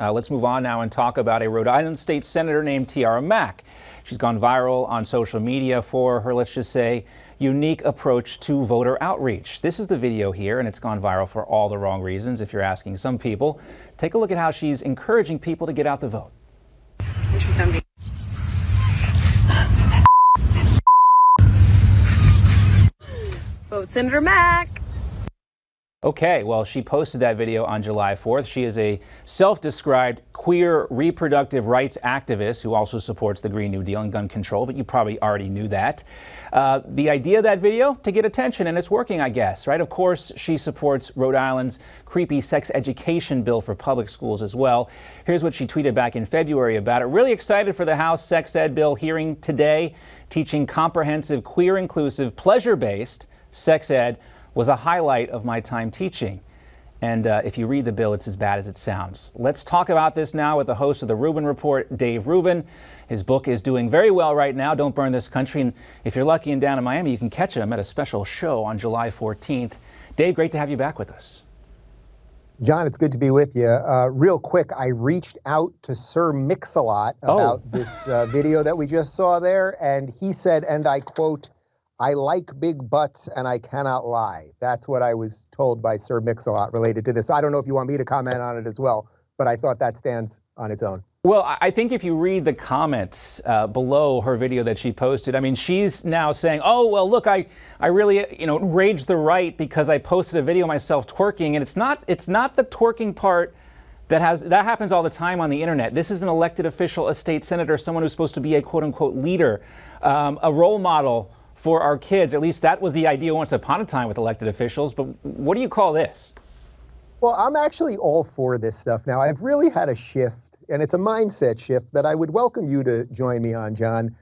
Let's move on now and talk about a Rhode Island state senator named Tiara Mack. She's gone viral on social media for her, let's just say, unique approach to voter outreach. This is the video here, and it's gone viral for all the wrong reasons, if you're asking some people. Take a look at how she's encouraging people to get out to vote. Vote Senator Mack. Okay, well, she posted that video on July 4th. She is a self-described queer reproductive rights activist who also supports the Green New Deal and gun control, but you probably already knew that. The idea of that video? To get attention, and it's working, I guess, right? Of course, she supports Rhode Island's creepy sex education bill for public schools as well. Here's what she tweeted back in February about it. Really excited for the House sex ed bill hearing today. Teaching comprehensive, queer-inclusive, pleasure-based sex ed was a highlight of my time teaching. And if you read the bill, it's as bad as it sounds. Let's talk about this now with the host of the Rubin Report, Dave Rubin. His book is doing very well right now, Don't Burn This Country. And if you're lucky and down in Miami, you can catch him at a special show on July 14th. Dave, great to have you back with us. John, it's good to be with you. Real quick, I reached out to Sir Mix-a-Lot about this video that we just saw there, and he said, and I quote, "I like big butts and I cannot lie." That's what I was told by Sir Mix-a-Lot related to this. I don't know if you want me to comment on it as well, but I thought that stands on its own. Well, I think if you read the comments below her video that she posted, I mean, she's now saying, oh, well, look, I really, enraged the right because I posted a video of myself twerking. And it's not the twerking part that happens all the time on the internet. This is an elected official, a state senator, someone who's supposed to be a quote unquote leader, a role model for our kids. At least that was the idea once upon a time with elected officials. But what do you call this? Well, I'm actually all for this stuff now. I've really had a shift, and it's a mindset shift that I would welcome you to join me on, John,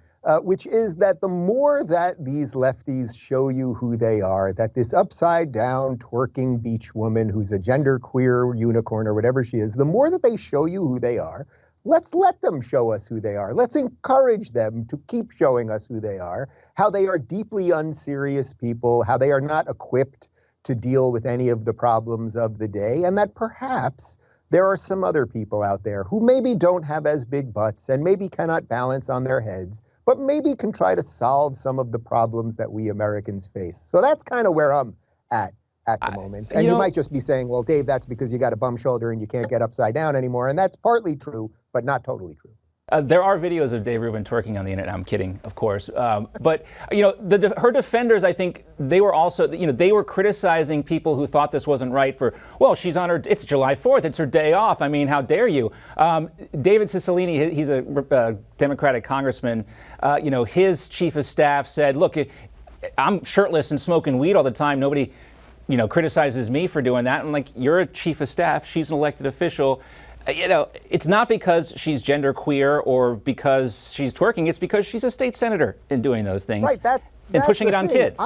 which is that the more that these lefties show you who they are, that this upside down twerking beach woman who's a genderqueer unicorn or whatever she is, the more that they show you who they are, let's let them show us who they are. Let's encourage them to keep showing us who they are, how they are deeply unserious people, how they are not equipped to deal with any of the problems of the day, and that perhaps there are some other people out there who maybe don't have as big butts and maybe cannot balance on their heads, but maybe can try to solve some of the problems that we Americans face. So that's kind of where I'm at the moment. And you might just be saying, well, Dave, that's because you got a bum shoulder and you can't get upside down anymore. And that's partly true, but not totally true. There are videos of Dave Rubin twerking on the internet. I'm kidding, of course. But, her defenders, I think they were also, they were criticizing people who thought this wasn't right for, well, she's on it's July 4th. It's her day off. I mean, how dare you? David Cicilline, he's a Democratic congressman. His chief of staff said, look, I'm shirtless and smoking weed all the time. Nobody criticizes me for doing that. And like, you're a chief of staff. She's an elected official. It's not because she's genderqueer or because she's twerking. It's because she's a state senator in doing those things. Right. That's pushing it on kids.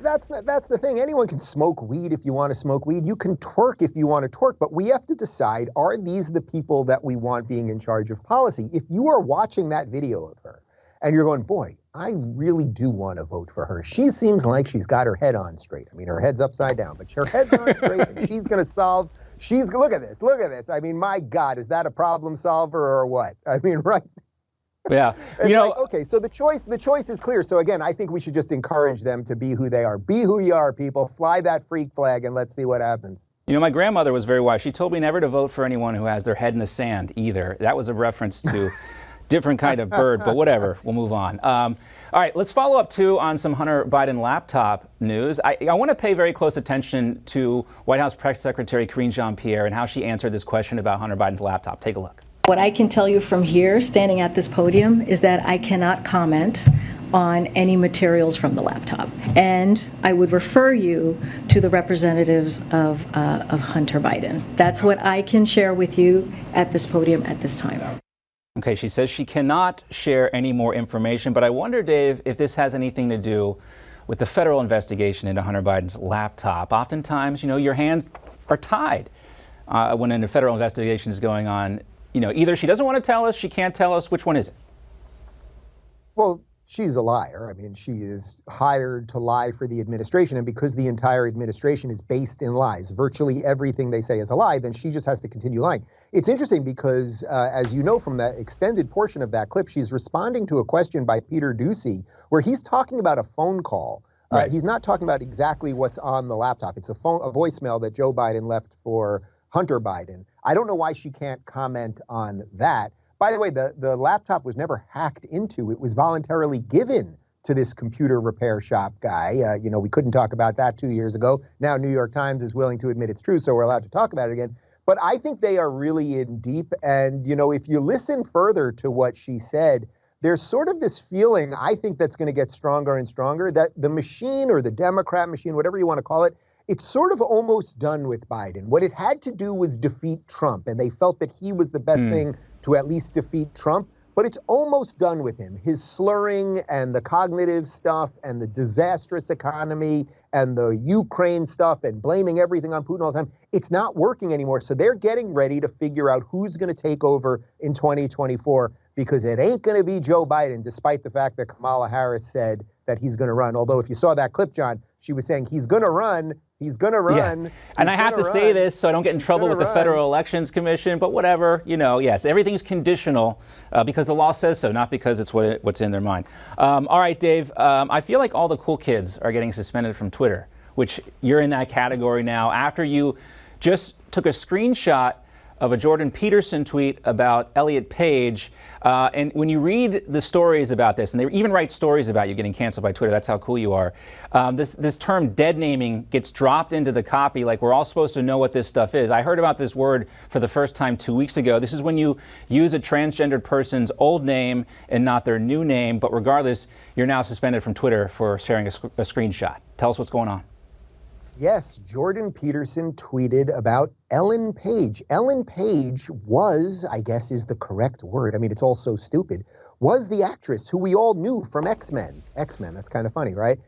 That's the thing. Anyone can smoke weed if you want to smoke weed. You can twerk if you want to twerk. But we have to decide, are these the people that we want being in charge of policy? If you are watching that video of her and you're going, boy, I really do want to vote for her. She seems like she's got her head on straight. I mean, her head's upside down, but her head's on straight, and she's going to solve. Look at this. I mean, my God, is that a problem solver or what? I mean, right? Yeah. Okay, so the choice is clear. So again, I think we should just encourage them to be who they are. Be who you are, people. Fly that freak flag, and let's see what happens. My grandmother was very wise. She told me never to vote for anyone who has their head in the sand either. That was a reference to different kind of bird, but whatever. We'll move on. All right, let's follow up, too, on some Hunter Biden laptop news. I want to pay very close attention to White House Press Secretary Jean-Pierre and how she answered this question about Hunter Biden's laptop. Take a look. What I can tell you from here, standing at this podium, is that I cannot comment on any materials from the laptop. And I would refer you to the representatives of Hunter Biden. That's what I can share with you at this podium at this time. Okay, she says she cannot share any more information, but I wonder, Dave, if this has anything to do with the federal investigation into Hunter Biden's laptop. Oftentimes, your hands are tied when a federal investigation is going on. Either she doesn't want to tell us, she can't tell us. Which one is it? Well, she's a liar. I mean, she is hired to lie for the administration, and because the entire administration is based in lies, virtually everything they say is a lie, then she just has to continue lying. It's interesting because, as you know from that extended portion of that clip, she's responding to a question by Peter Doocy, where he's talking about a phone call. Right. He's not talking about exactly what's on the laptop. It's a voicemail that Joe Biden left for Hunter Biden. I don't know why she can't comment on that. By the way, the laptop was never hacked into. It was voluntarily given to this computer repair shop guy. We couldn't talk about that 2 years ago. Now New York Times is willing to admit it's true, so we're allowed to talk about it again. But I think they are really in deep. And, if you listen further to what she said, there's sort of this feeling, I think, that's going to get stronger and stronger, that the machine, or the Democrat machine, whatever you want to call it, it's sort of almost done with Biden. What it had to do was defeat Trump, and they felt that he was the best thing to at least defeat Trump, but it's almost done with him. His slurring and the cognitive stuff and the disastrous economy and the Ukraine stuff and blaming everything on Putin all the time, it's not working anymore. So they're getting ready to figure out who's going to take over in 2024, because it ain't going to be Joe Biden, despite the fact that Kamala Harris said that he's going to run. Although if you saw that clip, John, she was saying he's going to run. He's going to run. Yeah. And I have to say this so I don't get in trouble with the Federal Elections Commission, but whatever, yes, everything's conditional because the law says so, not because it's what's in their mind. All right, Dave, I feel like all the cool kids are getting suspended from Twitter, which you're in that category now, after you just took a screenshot of a Jordan Peterson tweet about Elliot Page. And when you read the stories about this, and they even write stories about you getting canceled by Twitter, that's how cool you are, this term dead naming gets dropped into the copy like we're all supposed to know what this stuff is. I heard about this word for the first time 2 weeks ago. This is when you use a transgendered person's old name and not their new name, but regardless, you're now suspended from Twitter for sharing a screenshot. Tell us what's going on. Yes, Jordan Peterson tweeted about Ellen Page. Ellen Page was, I guess is the correct word, I mean, it's all so stupid, was the actress who we all knew from X-Men. X-Men, that's kind of funny, right?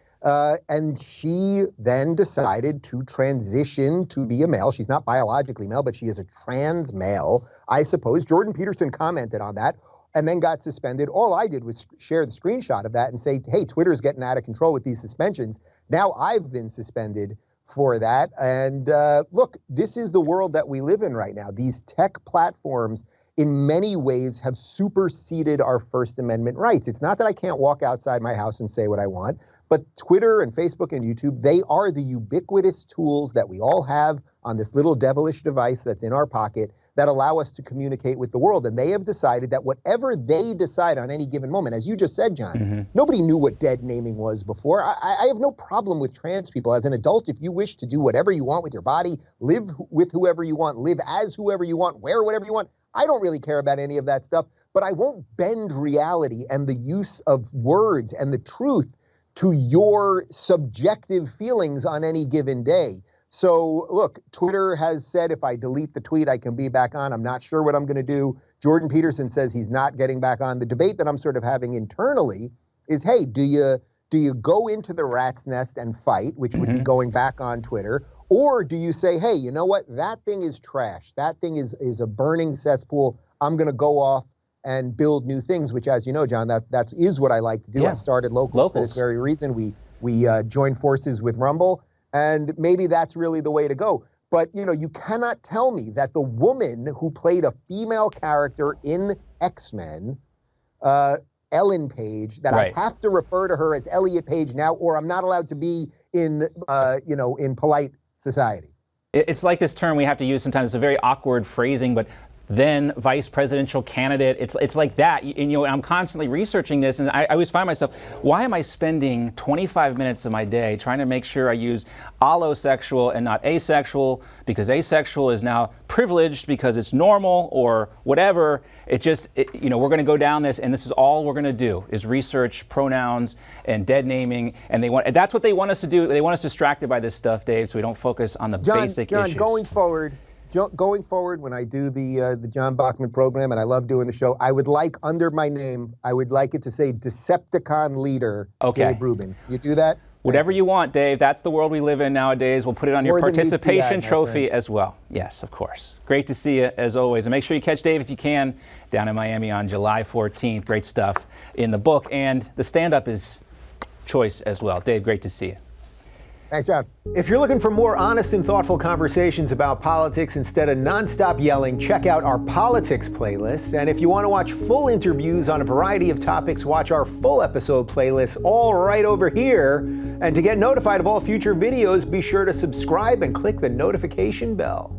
And she then decided to transition to be a male. She's not biologically male, but she is a trans male, I suppose. Jordan Peterson commented on that and then got suspended. All I did was share the screenshot of that and say, hey, Twitter's getting out of control with these suspensions. Now I've been suspended for that. And look, this is the world that we live in right now. These tech platforms in many ways have superseded our First Amendment rights. It's not that I can't walk outside my house and say what I want, but Twitter and Facebook and YouTube, they are the ubiquitous tools that we all have on this little devilish device that's in our pocket that allow us to communicate with the world. And they have decided that whatever they decide on any given moment, as you just said, John, nobody knew what dead naming was before. I have no problem with trans people. As an adult, if you wish to do whatever you want with your body, live with whoever you want, live as whoever you want, wear whatever you want, I don't really care about any of that stuff, but I won't bend reality and the use of words and the truth to your subjective feelings on any given day. So look, Twitter has said if I delete the tweet, I can be back on. I'm not sure what I'm going to do. Jordan Peterson says he's not getting back on. The debate that I'm sort of having internally is, hey, do you go into the rat's nest and fight, which would be going back on Twitter, or do you say, hey, you know what? That thing is trash. That thing is a burning cesspool. I'm going to go off and build new things, which, as you know, John, that is what I like to do. Yeah. I started Locals for this very reason. We joined forces with Rumble, and maybe that's really the way to go. But, you cannot tell me that the woman who played a female character in X-Men, Ellen Page, that I have to refer to her as Elliot Page now, or I'm not allowed to be in polite society. It's like this term we have to use sometimes. It's a very awkward phrasing, but then vice presidential candidate. It's like that. And I'm constantly researching this, and I always find myself, why am I spending 25 minutes of my day trying to make sure I use allosexual and not asexual, because asexual is now privileged because it's normal or whatever. We're going to go down this, and this is all we're going to do is research pronouns and dead naming, and that's what they want us to do. They want us distracted by this stuff, Dave, so we don't focus on the basic issues. John, going forward, when I do the John Bachman program, and I love doing the show, I would like, under my name, I would like it to say Decepticon leader Dave Rubin. Can you do that? Whatever you want, Dave. That's the world we live in nowadays. We'll put it on your More than meets the eye, participation my trophy friend. as well. Yes, of course. Great to see you as always. And make sure you catch Dave if you can down in Miami on July 14th. Great stuff in the book. And the stand-up is choice as well. Dave, great to see you. Thanks, John. If you're looking for more honest and thoughtful conversations about politics instead of nonstop yelling, check out our politics playlist. And if you want to watch full interviews on a variety of topics, watch our full episode playlist all right over here. And to get notified of all future videos, be sure to subscribe and click the notification bell.